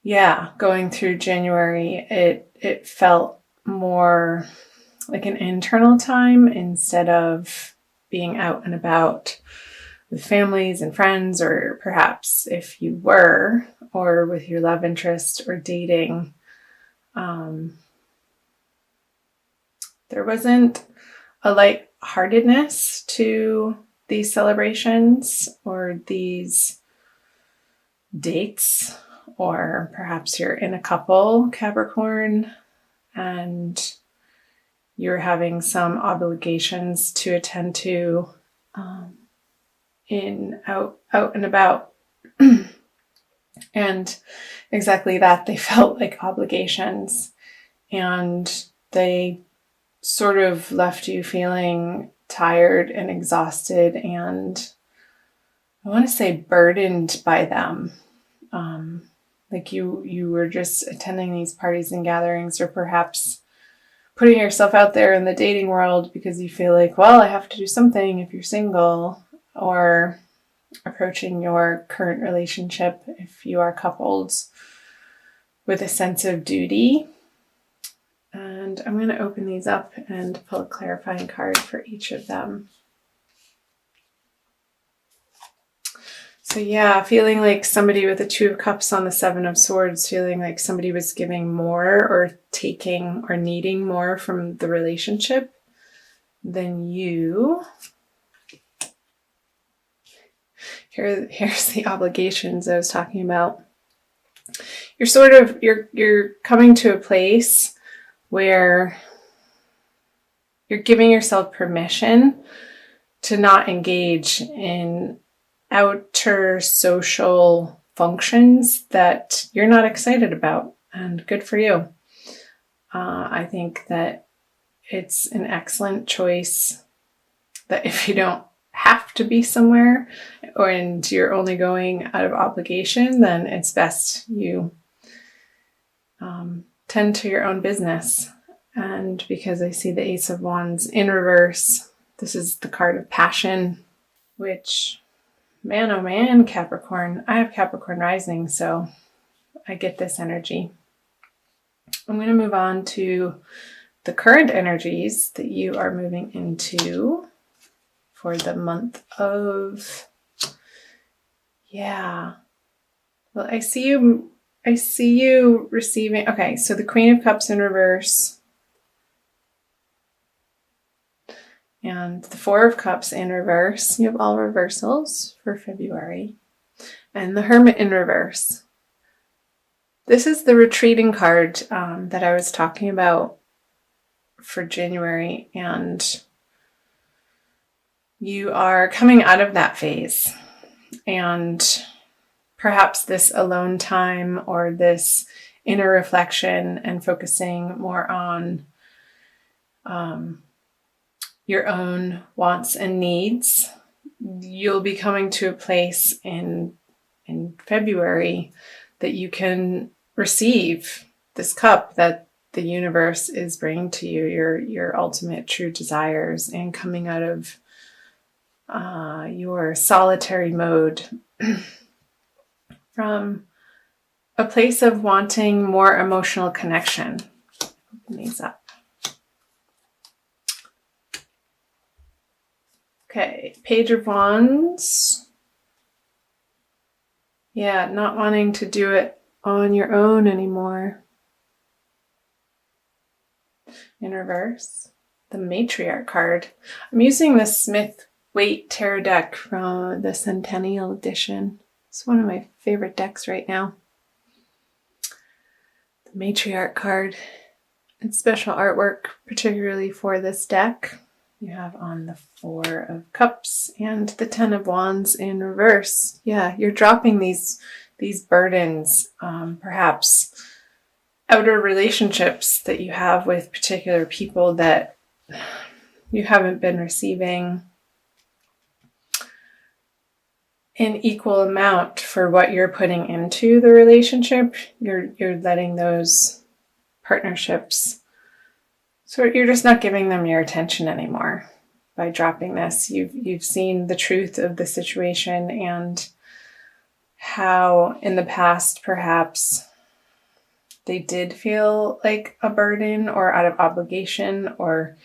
yeah, going through January, it felt more like an internal time instead of being out and about with families and friends, or perhaps if you were, or with your love interest or dating. There wasn't a lightheartedness to these celebrations or these dates, or perhaps you're in a couple, Capricorn, and you're having some obligations to attend to in out and about. And exactly that, they felt like obligations, and they sort of left you feeling tired and exhausted, and I want to say burdened by them. Like you were just attending these parties and gatherings, or perhaps putting yourself out there in the dating world because you feel like, well, I have to do something if you're single, or approaching your current relationship if you are coupled with a sense of duty. And I'm going to open these up and pull a clarifying card for each of them. So yeah, feeling like somebody with the Two of Cups on the Seven of Swords, feeling like somebody was giving more or taking or needing more from the relationship than you. Here's the obligations I was talking about. You're coming to a place where you're giving yourself permission to not engage in outer social functions that you're not excited about, and good for you. I think that it's an excellent choice that if you don't have to be somewhere, and you're only going out of obligation, then it's best you tend to your own business. And because I see the Ace of Wands in reverse, this is the card of passion, which, man, oh man, Capricorn. I have Capricorn rising, so I get this energy. I'm going to move on to the current energies that you are moving into for the month of, well, I see you receiving, okay, so the Queen of Cups in reverse and the Four of Cups in reverse. You have all reversals for February. And the Hermit in reverse. This is the retreating card that I was talking about for January, and you are coming out of that phase, and perhaps this alone time or this inner reflection and focusing more on your own wants and needs. You'll be coming to a place in February that you can receive this cup that the universe is bringing to you, your ultimate true desires, and coming out of your solitary mode from a place of wanting more emotional connection. Open these up. Okay, Page of Wands. Yeah, not wanting to do it on your own anymore. In reverse, the Matriarch card. I'm using the Smith-Waite Tarot deck from the Centennial Edition. It's one of my favorite decks right now. The Matriarch card. It's special artwork, particularly for this deck. You have on the Four of Cups and the Ten of Wands in reverse. Yeah, you're dropping these burdens, perhaps outer relationships that you have with particular people that you haven't been receiving an equal amount for what you're putting into the relationship. You're letting those partnerships, so you're just not giving them your attention anymore by dropping this. You've seen the truth of the situation, and how in the past perhaps they did feel like a burden or out of obligation, or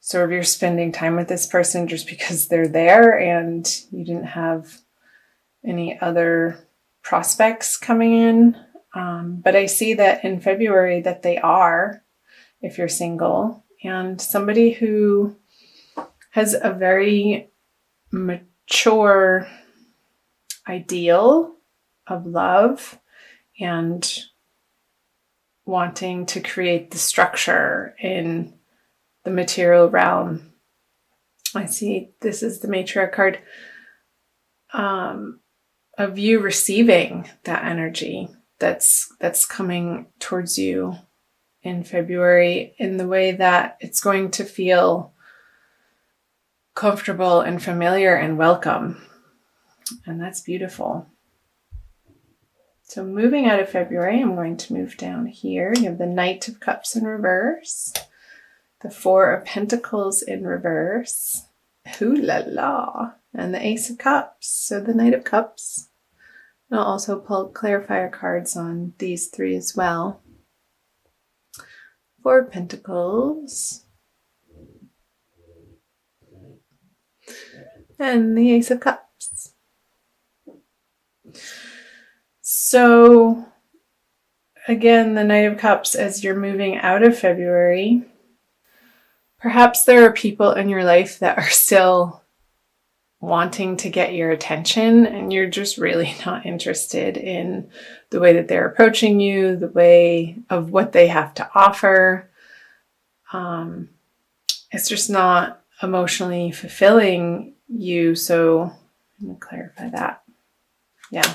sort of you're spending time with this person just because they're there and you didn't have any other prospects coming in. But I see that in February that they are, if you're single, and somebody who has a very mature ideal of love and wanting to create the structure in the material realm. I see this is the matriarch card of you receiving that energy that's coming towards you in February in the way that it's going to feel comfortable and familiar and welcome. And that's beautiful. So moving out of February, I'm going to move down here. You have the Knight of Cups in reverse, the Four of Pentacles in reverse, ooh la la, and the Ace of Cups. So the Knight of Cups. And I'll also pull clarifier cards on these three as well. Four of Pentacles. And the Ace of Cups. So, again, the Knight of Cups, as you're moving out of February, perhaps there are people in your life that are still wanting to get your attention and you're just really not interested in the way that they're approaching you, the way of what they have to offer. It's just not emotionally fulfilling you. So I'm going to clarify that. Yeah.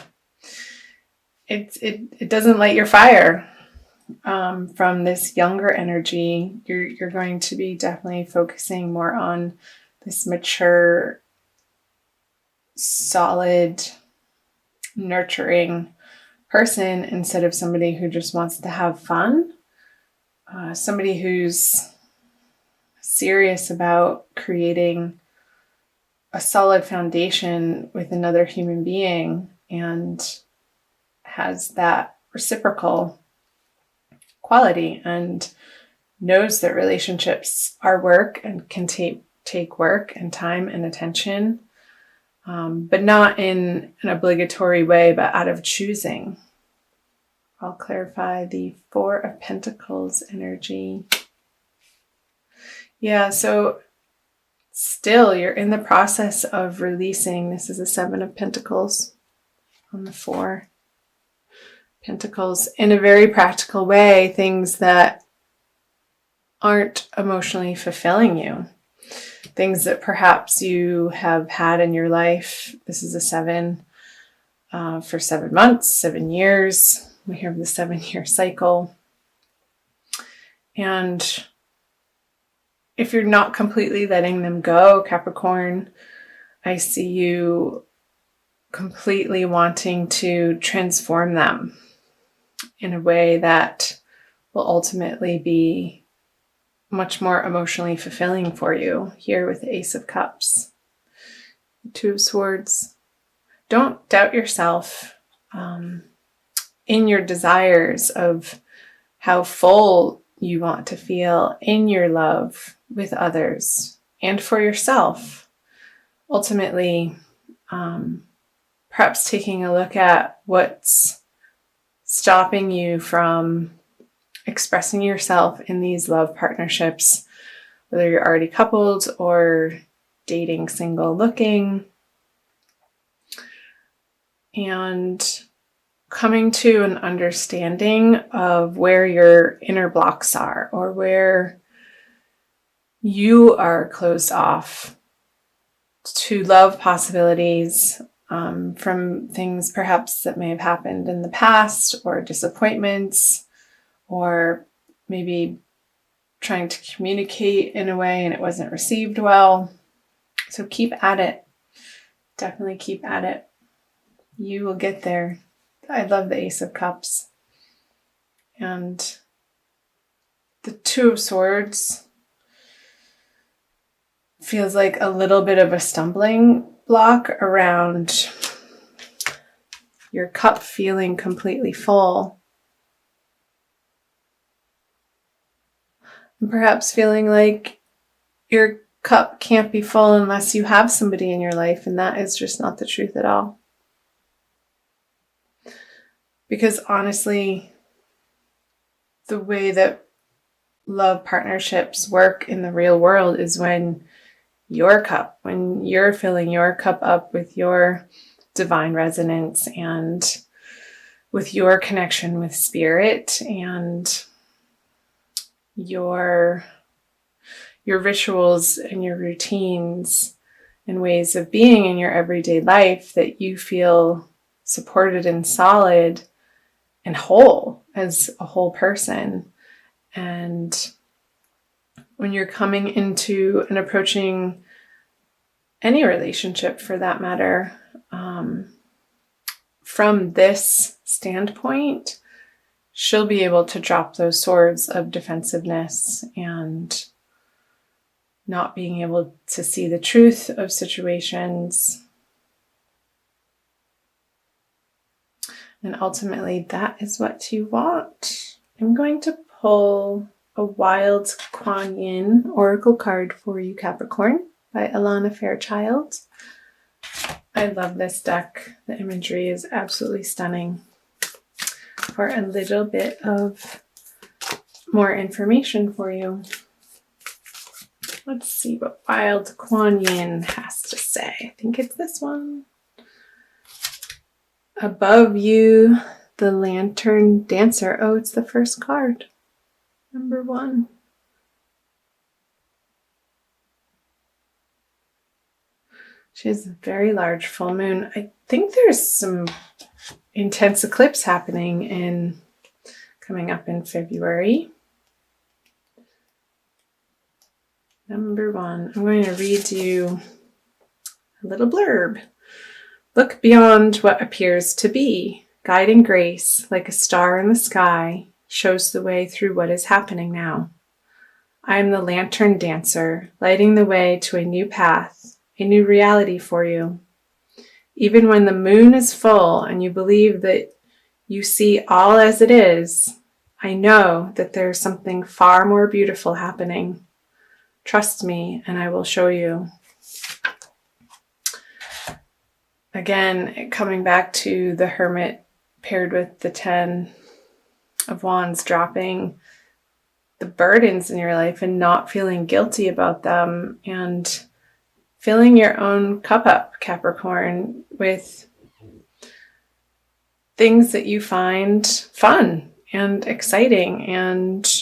It doesn't light your fire. From this younger energy, you're going to be definitely focusing more on this mature, solid, nurturing person instead of somebody who just wants to have fun. Somebody who's serious about creating a solid foundation with another human being and has that reciprocal quality and knows that relationships are work and can take work and time and attention, but not in an obligatory way, but out of choosing. I'll clarify the Four of Pentacles energy. Yeah, so still you're in the process of releasing. This is a Seven of Pentacles on the Four Pentacles in a very practical way, things that aren't emotionally fulfilling you, things that perhaps you have had in your life. This is a 7 for 7 months, 7 years. We have the 7-year cycle. And if you're not completely letting them go, Capricorn, I see you completely wanting to transform them in a way that will ultimately be much more emotionally fulfilling for you. Here with the Ace of Cups, the Two of Swords. Don't doubt yourself in your desires of how full you want to feel in your love with others and for yourself. Ultimately, perhaps taking a look at what's stopping you from expressing yourself in these love partnerships, whether you're already coupled or dating, single, looking, and coming to an understanding of where your inner blocks are or where you are closed off to love possibilities from things perhaps that may have happened in the past, or disappointments, or maybe trying to communicate in a way and it wasn't received well. So keep at it. Definitely keep at it. You will get there. I love the Ace of Cups. And the Two of Swords feels like a little bit of a stumbling block around your cup feeling completely full. And perhaps feeling like your cup can't be full unless you have somebody in your life, and that is just not the truth at all. Because honestly, the way that love partnerships work in the real world is when you're filling your cup up with your divine resonance and with your connection with spirit and your rituals and your routines and ways of being in your everyday life, that you feel supported and solid and whole as a whole person. And when you're coming into and approaching any relationship for that matter, from this standpoint, she'll be able to drop those swords of defensiveness and not being able to see the truth of situations. And ultimately, that is what you want. I'm going to pull a Wild Kuan Yin Oracle card for you, Capricorn, by Alana Fairchild. I love this deck. The imagery is absolutely stunning. For a little bit of more information for you, let's see what Wild Kuan Yin has to say. I think it's this one. Above you, the Lantern Dancer. Oh, it's the first card. Number 1. She has a very large full moon. I think there's some intense eclipse happening coming up in February. Number 1. I'm going to read you a little blurb. Look beyond what appears to be. Guiding grace, like a star in the sky, shows the way through what is happening now. I am the Lantern Dancer, lighting the way to a new path, a new reality for you. Even when the moon is full and you believe that you see all as it is, I know that there is something far more beautiful happening. Trust me, and I will show you. Again, coming back to the Hermit paired with the 10 of Wands, dropping the burdens in your life and not feeling guilty about them, and filling your own cup up, Capricorn, with things that you find fun and exciting, and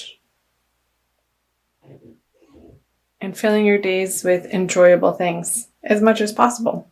filling your days with enjoyable things as much as possible.